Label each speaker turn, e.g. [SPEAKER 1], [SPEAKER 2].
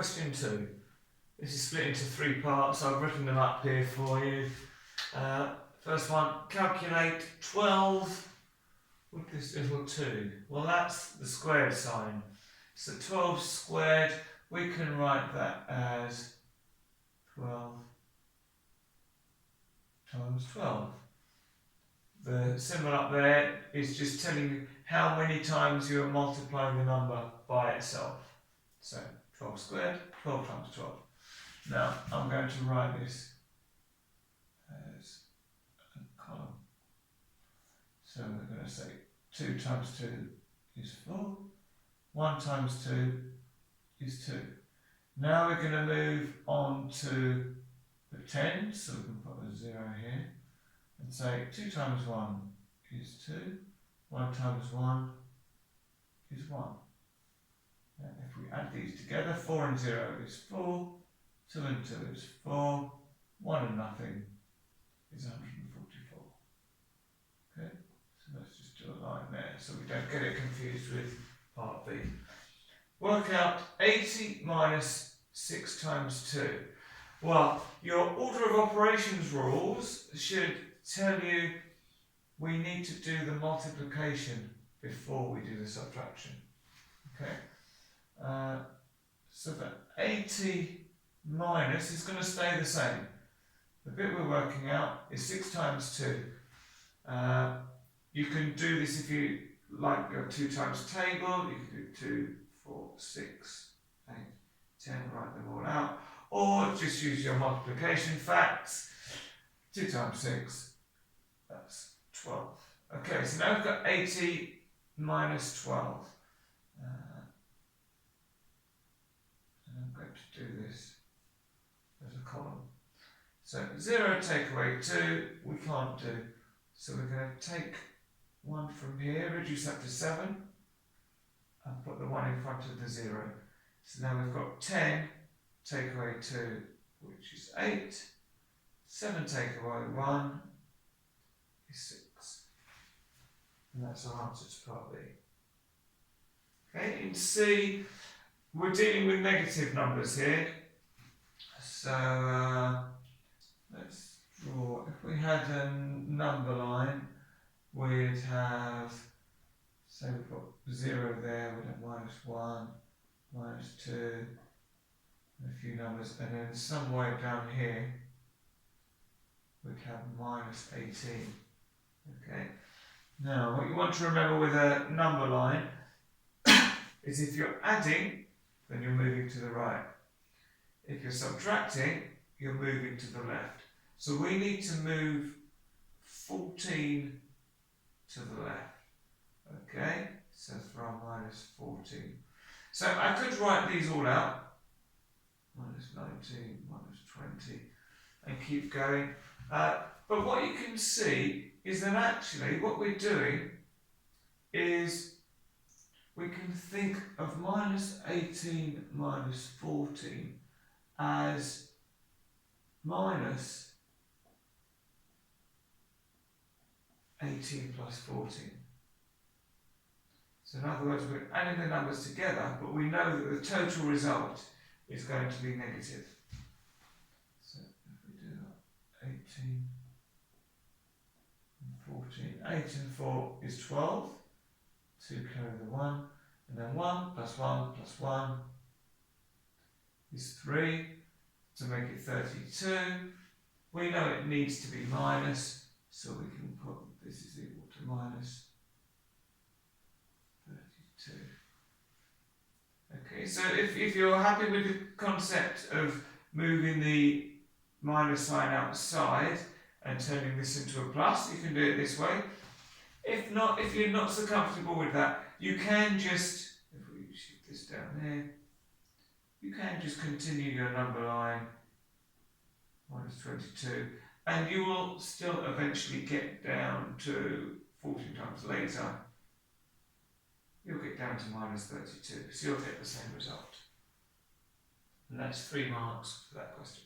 [SPEAKER 1] question 2. This is split into 3 parts. I've written them up here for you. First one, calculate 12 with this little 2. Well, that's the squared sign. So 12 squared, we can write that as 12 times 12. The symbol up there is just telling you how many times you are multiplying the number by itself. So 12 squared, 12 times 12. Now I'm going to write this as a column. So we're going to say 2 times 2 is 4, 1 times 2 is 2. Now we're going to move on to the 10, so we can put a 0 here and say 2 times 1 is 2, 1 times 1 is 1. And if we add these together, 4 and 0 is 4, 2 and 2 is 4, 1 and nothing is 144. Okay, so let's just do a line there so we don't get it confused with part B. Work out 80 minus 6 times 2. Well, your order of operations rules should tell you we need to do the multiplication before we do the subtraction. Okay, so the 80 minus is going to stay the same. The bit we're working out is 6 times 2. You can do this if you like your 2 times table. You can do 2, 4, 6, 8, 10, write them all out. Or just use your multiplication facts. 2 times 6, that's 12. Okay, so now we've got 80 minus 12. And I'm going to do this as a column. So 0 take away 2, we can't do. So we're going to take 1 from here, reduce that to 7, and put the 1 in front of the 0. So now we've got 10 take away 2, which is 8. 7 take away 1 is 6. And that's our answer to part B. Okay, in C, we're dealing with negative numbers here. So let's draw. If we had a number line, we'd have, say we've got 0 there, we'd have -1, -2, a few numbers, and then somewhere down here we'd have -18. Okay. Now what you want to remember with a number line is if you're adding, then you're moving to the right. If you're subtracting, you're moving to the left. So we need to move 14 to the left. Okay, so from -14. So I could write these all out. -19, -20, and keep going. But what you can see is that actually what we're doing is we can think of -18 minus 14 as -18 plus 14. So in other words, we're adding the numbers together, but we know that the total result is going to be negative. So if we do 18 and 14, 8 and 4 is 12, 2 carry the 1, and then 1 plus 1 plus 1 is 3, to make it 32. We know it needs to be minus, so we can put this is equal to minus 32. Okay, so if you're happy with the concept of moving the minus sign outside and turning this into a plus, you can do it this way. If not, if you're not so comfortable with that, you can just, if we shift this down there, you can just continue your number line, -22, and you will still eventually get down to 14 times later. You'll get down to -32, so you'll get the same result. And that's 3 marks for that question.